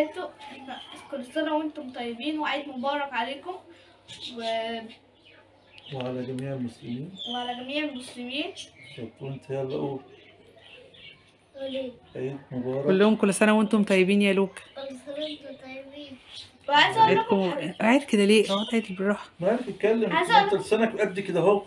وبركاته. كل سنة وانتم طيبين وعيد مبارك عليكم وعلى جميع المسلمين. شكرا. انت يلا قول. عيد مبارك. كلهم كل سنة وانتم طيبين يا لوكا. كل سنة وانتم طيبين. وعايزة اقول لكم قاعد كده ليه؟ اقعد قاعد بالراحة. ما تتكلم، انت لسانك قد كده اهو.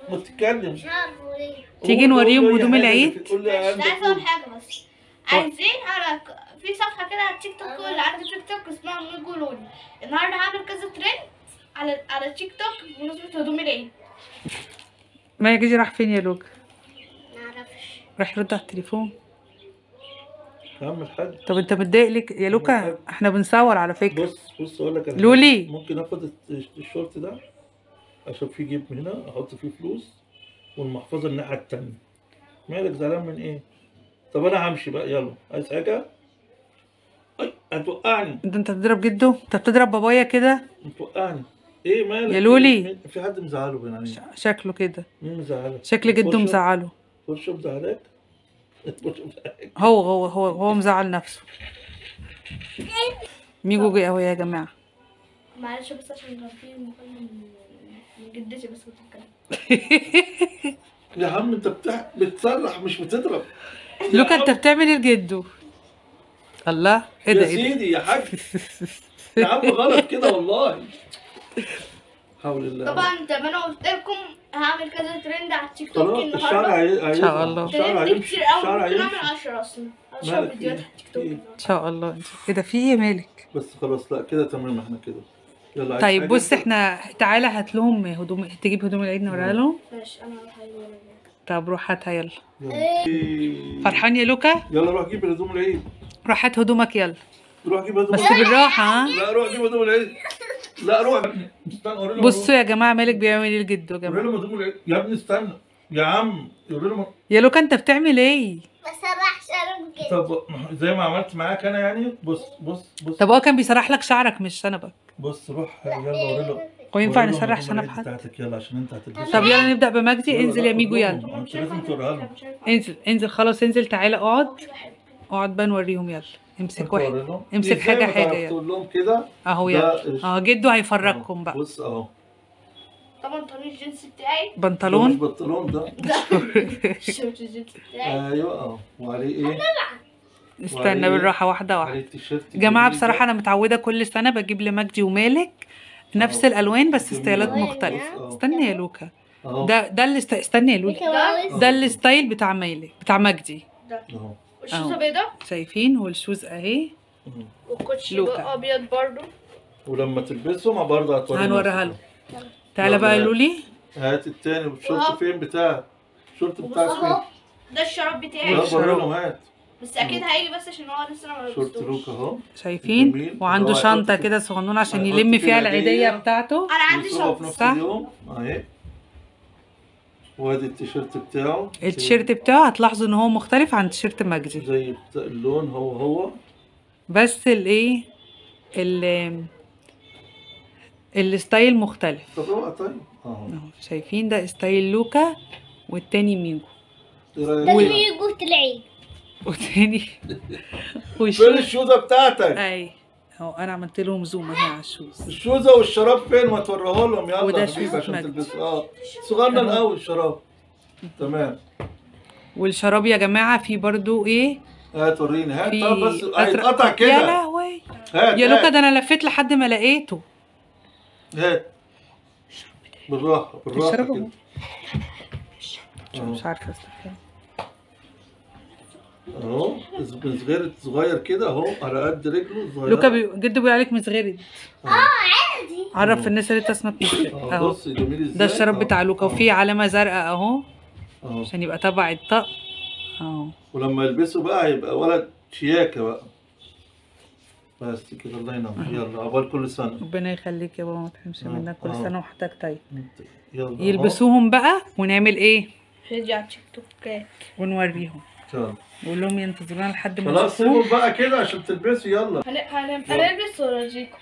ما تتكلم. مش عارفة ليه. تيجي نوريهم هدوم العيد؟ قول لي عايزة اقول حاجة بس. عايزين على في صفحة كده على التيك توك، اللي عندي تيك توك اسمها ميجو لولي. النهارده هعمل كذا ترند على التيك توك بمناسبة هدوم العيد. ما يجي راح فين يا لوكا؟ معرفش. راح يرد على التليفون. يا عم الحاج. طب انت متضايق ليه يا لوكا؟ احنا بنصور على فكرة. بص اقول لك لولي ممكن اخد الشورت ده عشان فيه جيب هنا احط فيه فلوس، والمحفظه الناحيه التانية. مالك زعلان من ايه؟ طب انا همشي بقى، يلا. عايز حاجه؟ اي هتوقعني. انت بتضرب جده؟ انت بتضرب بابايا كده؟ هتوقعني. ايه مالك يا لولي؟ في حد مزعله بين عينيك؟ شكله كده. مين مزعلك؟ شكل جده مزعله. خش مزعلك؟ هو مزعل نفسه. ميجو جه اهو يا جماعه. معلش بس عشان كان في مكالمة من جدتي بس بتتكلم. يا عم انت بتصرح مش بتضرب. لوكا انت بتعمل ايه لجده؟ الله ايه ده يا ايه ده؟ سيدي يا حاج. يا عم غلط كده والله. حول الله. طبعا زي ما انا قلت لكم هعمل كذا ترند على التيك توك خلاص النهارده. الشارع ان شاء الله. ترند كتير قوي، ممكن اعمل 10 اصلا 10 فيديوهات على التيك توك. ان شاء الله. ايه ده في ايه مالك؟ بس خلاص لا كده تمام احنا كده. يلا. طيب بص احنا تعالى هات لهم هدوم، تجيب هدوم العيد نوريها لهم. ماشي انا هروح اجيب. طب روح هاتها يلا. يلا. فرحان يا لوكا؟ يلا روح جيب هدوم العيد. روح هات هدومك يلا. روح جيب هدوم بس العيد. بالراحه ها. لا روح جيب هدوم العيد. لا روح. استنى اوري لهم. بصوا يا جماعه مالك بيعمل ايه لجده يا اوري جماعه؟ لهم هدوم العيد يا ابني. استنى يا عم. اوري لهم. يا لوكا انت بتعمل ايه؟ بسرح شنب كده. طب زي ما عملت معاك انا يعني. بص. طب هو كان بيسرح لك شعرك مش شنبك. بص روح يلا اوري لهم. هو ينفع وري لهم نسرح هدوم شنب العيد حد؟ بتاعتك يلا عشان انت هتلبسها. طب يلا نبدا بمجدي. يلا انزل يا ميجو يلا. انت لازم توريها لهم. انزل خلاص انزل تعالى اقعد بقى نوريهم يلا. امسك واحد. امسك حاجه يلا. تقول لهم كده اهو يلا. جدو هيفرجكم بقى. بص اهو. ده بنطلون الجينز بتاعي. ده مش بنطلون. بنطلون ده. الشورت الجينز بتاعي. ايوه اهو. وعليه ايه؟ استنى بالراحه واحده عليه التيشيرت. جماعه بصراحه انا متعوده كل سنه بجيب لمجدي ومالك نفس الالوان بس ستايلات مختلفه. استنى يا لوكا. ده اللي استنى يا لولي. ده الستايل بتاع مجدي. ده والشوزه بيضاء شايفين؟ والشوز اهي. والكوتشي ابيض برضو. ولما تلبسهم برضه هنوريها له. تعالى بقى يا لولي. هات التاني. والشورت فين بتاعك؟ الشورت بتاعك فين؟ ده الشراب بتاعي. هات. بس اكيد هيجي بس عشان هو لسه ما شورت لبستوش. لوكا اهو. شايفين؟ وعنده شنطه كده صغنونه عشان يلم فيها العيديه بتاعته. انا عندي شنطه صح؟ اهي. وادي التيشيرت بتاعه. التيشيرت بتاعه هتلاحظوا ان هو مختلف عن تيشيرت مجدي. زي اللون هو بس الايه الستايل مختلف. طب طيب اهو. شايفين؟ ده ستايل لوكا والتاني ميجو. ده ميجو العيد. والتاني فين الشوزه بتاعتك؟ اي اهو انا عملت لهم زوم اهي على الشوز. الشوزه والشراب فين؟ ما توريه لهم يلا. وده حبيبي شوز عشان مجدي. تلبسوا. صغنن قوي الشراب. تمام. والشراب يا جماعه فيه برضو ايه؟ هات وريني. هات. طب بس هيتقطع كده. يا لهوي. هات يا لوكا ده انا لفيت لحد ما لقيته. هات. بالراحه الشراب كده. مش عارفه استخدمه اهو. صغير كده اهو على قد رجله صغير. لوكا جده بيقول عليك مزغرد. عادي. عرف الناس اللي انت اسمك مزغرد اهو. بص جميل ازاي. ده الشراب بتاع لوكا وفيه علامه زرقاء اهو اهو عشان يبقى تبع الطقم اهو. ولما يلبسه بقى هيبقى ولد شياكه بقى. بس كده الله ينور. يلا عقبال كل سنه. ربنا يخليك يا بابا ما تحرمش منك. كل سنه وحضرتك طيب. يلا يلبسوهم بقى ونعمل ايه؟ فيديو على التيك توك ونوريهم. نقول لهم ينتظرونا لحد ما خلاص سيبهم بقى كده عشان تلبسوا يلا. هنلبس ورجيكم.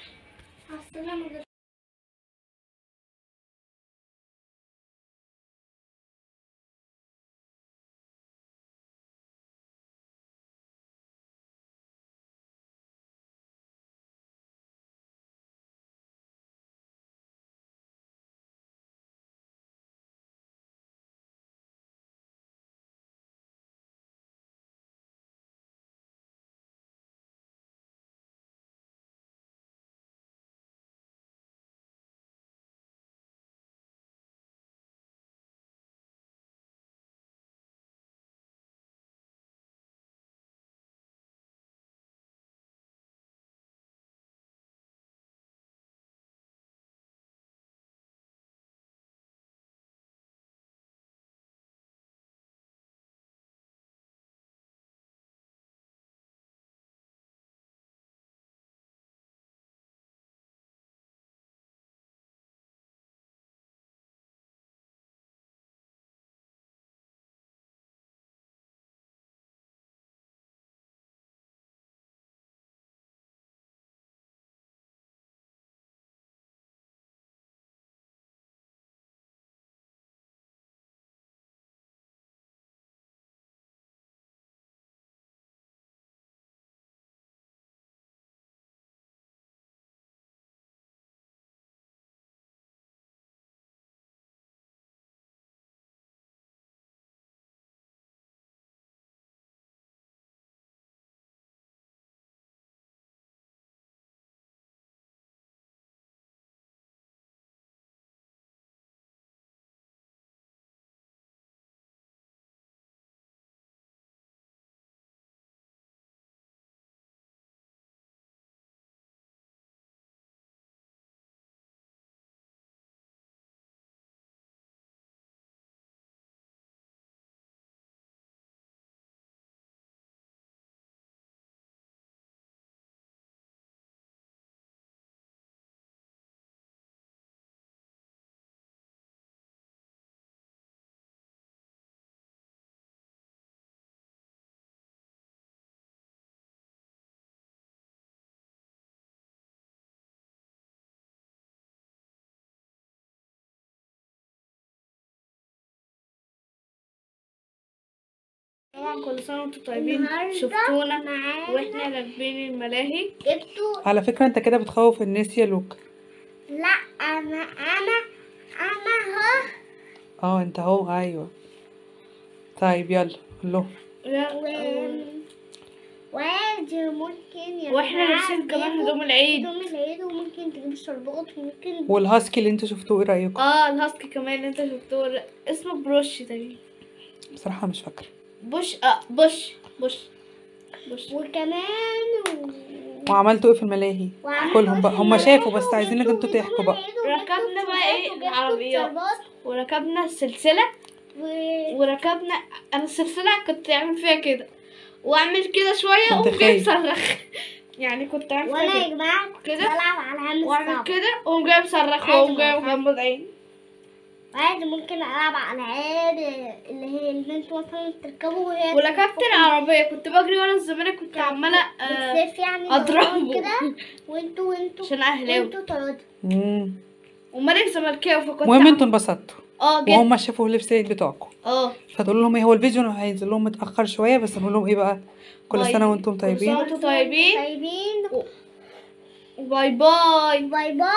طبعا كل سنة وانتم طيبين. النهاردة شفتونا معانا واحنا راكبين الملاهي. جبتوا. على فكرة انت كده بتخوف الناس يا لوكا. لا انا اهو. انت اهو. ايوه طيب يلا قول وادي ممكن يا واحنا جماعة لابسين كمان تجيبوا هدوم العيد. هدوم العيد، وممكن تجيبوا شربات، وممكن والهاسكي اللي انتوا شفتوه ايه رأيكم؟ الهاسكي كمان اللي انت شفتوه اسمه بروش تقريبا. بصراحة مش فاكرة. بوش. وكمان وعملتوا ايه في الملاهي؟ كلهم بقى هم شافوا بس عايزينك انتوا تحكوا بقى. ركبنا بقى ايه العربيات، وركبنا السلسلة، وركبنا انا السلسلة كنت اعمل فيها كده واعمل كده شوية كنت وأقوم جاي خايف. مصرخ. يعني كنت اعمل وانا فيها يا جماعة كده بلعب على هم واعمل الصعب. كده واقوم جاي مصرخ واقوم جاي مغمض عيني. عادي ممكن العب على عادي اللي هي اللي انتوا مثلا تركبوا وهي وركبت العربية كنت بجري ورا الزمالك، كنت عمالة بتلف يعني اضربه كده، وانتوا عشان اهلاوي وانتوا تقعدوا. ومالك زملكاوي فكنت المهم انتوا انبسطتوا جدا وهم شافوا اللبس العيد بتوعكم، فتقول لهم ايه؟ هو الفيديو هينزل لهم متأخر شوية بس نقول لهم ايه بقى؟ كل سنة وانتم كل سنة طيبين. وانتم طيبين. طيبين. باي باي. باي باي.